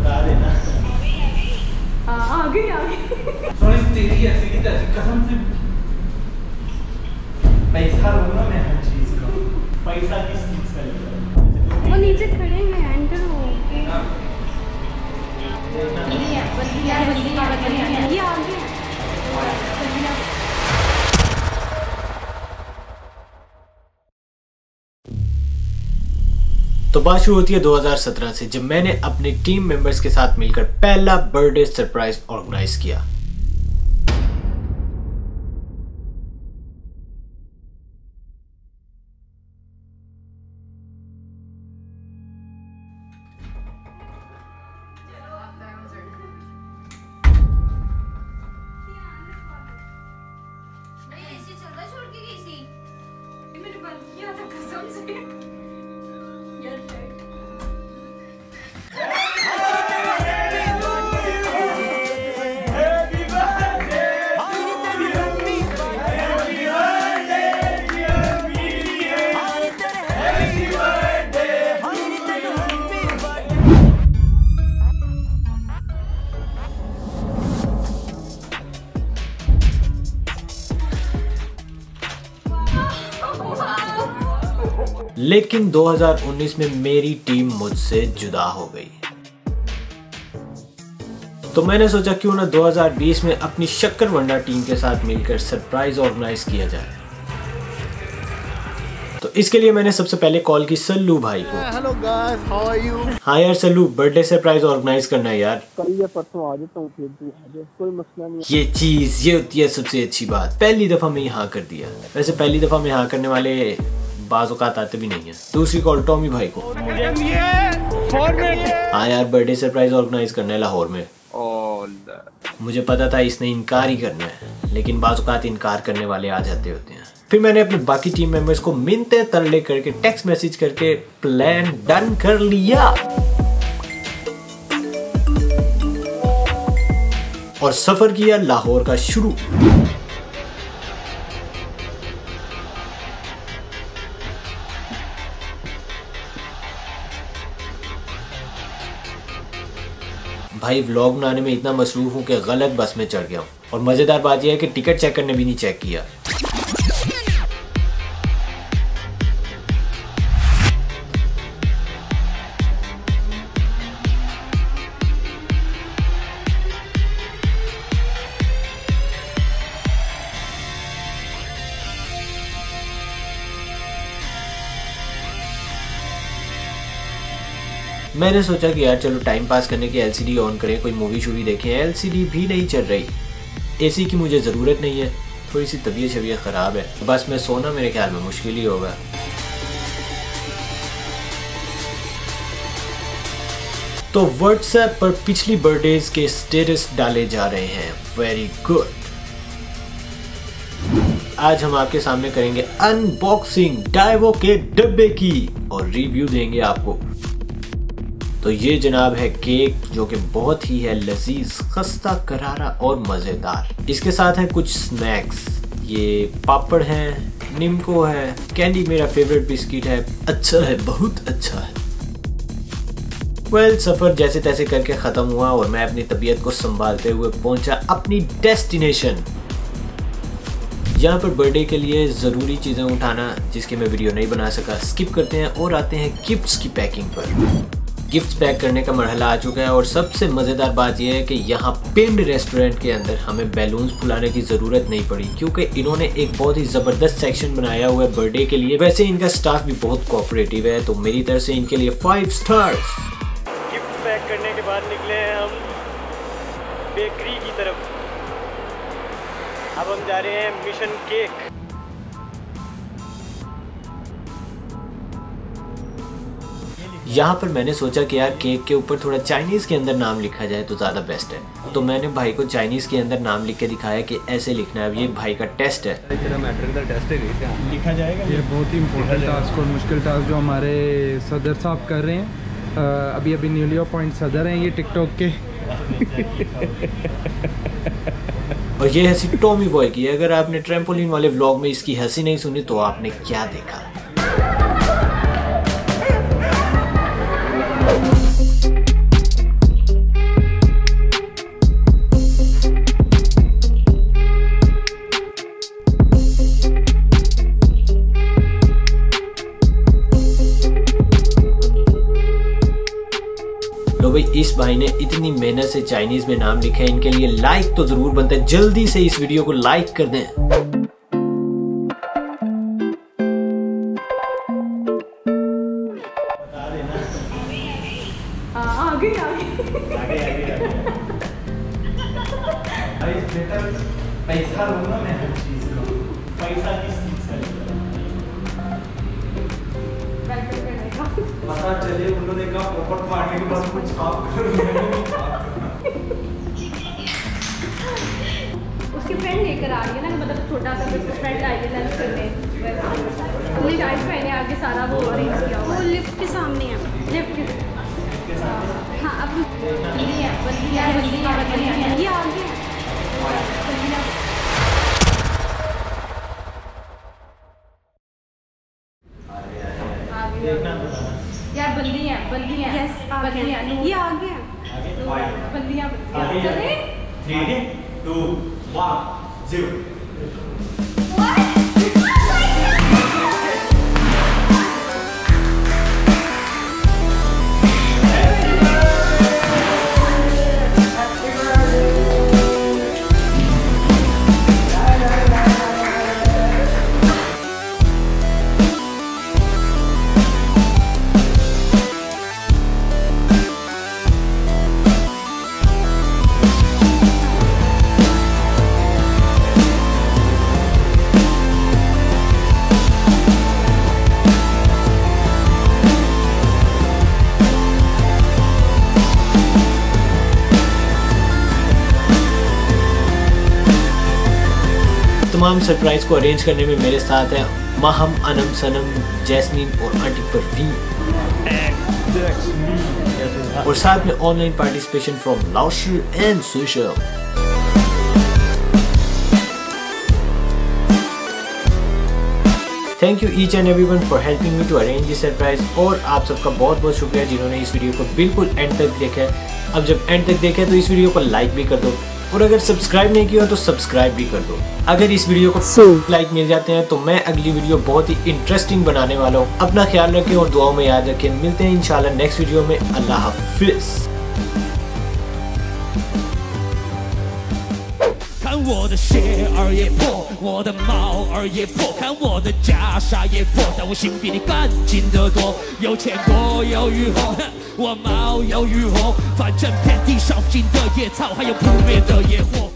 बता देना। आगे सॉरी तेरी ऐसी की तैसी कसम से पैसा लो ना मैं हर चीज का। पैसा किस चीज का लेगा? वो नीचे खड़े हैं, एंटर हो ये आगे। तो बात शुरू होती है 2017 से, जब मैंने अपने टीम मेंबर्स के साथ मिलकर पहला बर्थडे सरप्राइज ऑर्गेनाइज किया। लेकिन 2019 में मेरी टीम मुझसे जुदा हो गई, तो मैंने सोचा क्यों ना 2020 में अपनी शक्करवंडा टीम के साथ मिलकर सरप्राइज ऑर्गेनाइज किया जाए। तो इसके लिए मैंने सबसे पहले कॉल की सल्लू भाई को। Hello guys, how are you? हाँ यार सल्लू, बर्थडे सरप्राइज ऑर्गेनाइज करना है यार। कल या परसों आ जाता हूँ, फिर तू आ जा, कोई मसला नहीं। ये होती है सबसे अच्छी बात, पहली दफा मैं यहाँ कर दिया। वैसे पहली दफा मैं यहाँ करने वाले बाज़ औक़ात आते भी नहीं है। दूसरी कॉल टॉमी भाई को। हाँ यार, बर्थडे सरप्राइज ऑर्गेनाइज करना है लाहौर में। मुझे पता था इसने इनकार ही करना है, लेकिन बाज़ औक़ात इनकार करने वाले आ जाते होते हैं। फिर मैंने अपने बाकी टीम मेंबर्स को मिन्नतें तरले करके टेक्स्ट मैसेज करके प्लान डन कर लिया और सफर किया लाहौर का शुरू। भाई व्लॉग बनाने में इतना मसरूफ हूँ कि गलत बस में चढ़ गया हूँ। और मजेदार बात यह है कि टिकट चेक करने भी नहीं चेक किया। मैंने सोचा कि यार चलो टाइम पास करने की एलसीडी ऑन करें, कोई मूवी शूवी देखें। एलसीडी भी नहीं चल रही, एसी की मुझे ज़रूरत नहीं है, थोड़ी सी तबीयत ख़राब है, बस में सोना मेरे ख्याल में मुश्किल ही होगा। तो व्हाट्सएप पर पिछली बर्थडेज के स्टेटस डाले जा रहे हैं। Very good. आज हम आपके सामने करेंगे अनबॉक्सिंग डाइवो के डब्बे की और रिव्यू देंगे आपको। तो ये जनाब है केक, जो कि बहुत ही है लजीज, खस्ता, करारा और मज़ेदार। इसके साथ है कुछ स्नैक्स, ये पापड़ है, निम्को है, कैंडी मेरा फेवरेट बिस्किट है। अच्छा है, बहुत अच्छा है। सफ़र जैसे तैसे करके ख़त्म हुआ और मैं अपनी तबीयत को संभालते हुए पहुंचा अपनी डेस्टिनेशन। यहाँ पर बर्थडे के लिए ज़रूरी चीज़ें उठाना, जिसकी मैं वीडियो नहीं बना सका, स्किप करते हैं और आते हैं गिफ्ट्स की पैकिंग पर। गिफ्ट्स पैक करने का मरहला आ चुका है और सबसे मज़ेदार बात यह है कि यहाँ पिंड रेस्टोरेंट के अंदर हमें बैलून्स फुलाने की ज़रूरत नहीं पड़ी, क्योंकि इन्होंने एक बहुत ही ज़बरदस्त सेक्शन बनाया हुआ है बर्थडे के लिए। वैसे इनका स्टाफ भी बहुत कोऑपरेटिव है, तो मेरी तरफ से इनके लिए 5 स्टार्स। गिफ्ट पैक करने के बाद निकले हैं हम बेकरी की तरफ। अब हम जा रहे हैं मिशन केक। यहाँ पर मैंने सोचा कि यार केक के ऊपर थोड़ा चाइनीज़ के अंदर नाम लिखा जाए तो ज़्यादा बेस्ट है। तो मैंने भाई को चाइनीज़ के अंदर नाम लिख के दिखाया कि ऐसे लिखना है। अब ये भाई का टेस्ट है, लिखा जाएगा। ये बहुत ही इम्पोर्टेंट टास्क और मुश्किल टास्क जो हमारे सदर साहब कर रहे हैं। अभी न्यूली अपॉइंट सदर हैं ये टिकटॉक के। और ये हंसी टॉमी बॉय की है। अगर आपने ट्रैम्पोलिन वाले व्लॉग में इसकी हंसी नहीं सुनी तो आपने क्या देखा। लो भाई, इस भाई ने इतनी मेहनत से चाइनीज में नाम लिखा है, इनके लिए लाइक तो जरूर बनता है। जल्दी से इस वीडियो को लाइक कर दें। पैसा लूंगा मैं हर चीज का। पैसा किस चीज का लेगा? पता चले उन्होंने कहा प्रॉपर पार्टी के बाद कुछ छाप कर उसकी फ्रेंड लेकर आ रही है ना, मतलब छोटा सा कुछ फ्रेंड आई है लंच करने। हमने गाइस पहने आगे सारा वो अरेंज किया हुआ है। वो लिफ्ट के सामने है, लिफ्ट के हाँ। अब ये आगे यार बल्लियाँ बल्लियाँ यस बल्लियाँ ये आगे है। बल्लियाँ 3, 2, 1, 0। तमाम सरप्राइज को अरेंज करने में मेरे साथ हैं माहम, अनम, सनम, जैस्मीन और आंटी परवीन, और साथ में online participation from Laoshi and social. Thank you each and everyone for helping me to arrange this surprise. और आप सबका बहुत बहुत शुक्रिया जिन्होंने इस वीडियो को बिल्कुल एंड तक देखा है। अब जब एंड तक देखा तो इस वीडियो को लाइक भी कर दो, और अगर सब्सक्राइब नहीं किया तो सब्सक्राइब भी कर दो। अगर इस वीडियो को लाइक मिल जाते हैं तो मैं अगली वीडियो बहुत ही इंटरेस्टिंग बनाने वाला हूँ। अपना ख्याल रखें और दुआओं में याद रखें। मिलते हैं इंशाल्लाह नेक्स्ट वीडियो में। अल्लाह हाफिज। 看我的鞋儿也破，我的帽儿也破，看我的袈裟也破，但我心比你干净得多。有钱过有鱼活，我貌有鱼活，反正遍地烧尽的野草，还有扑灭的野火。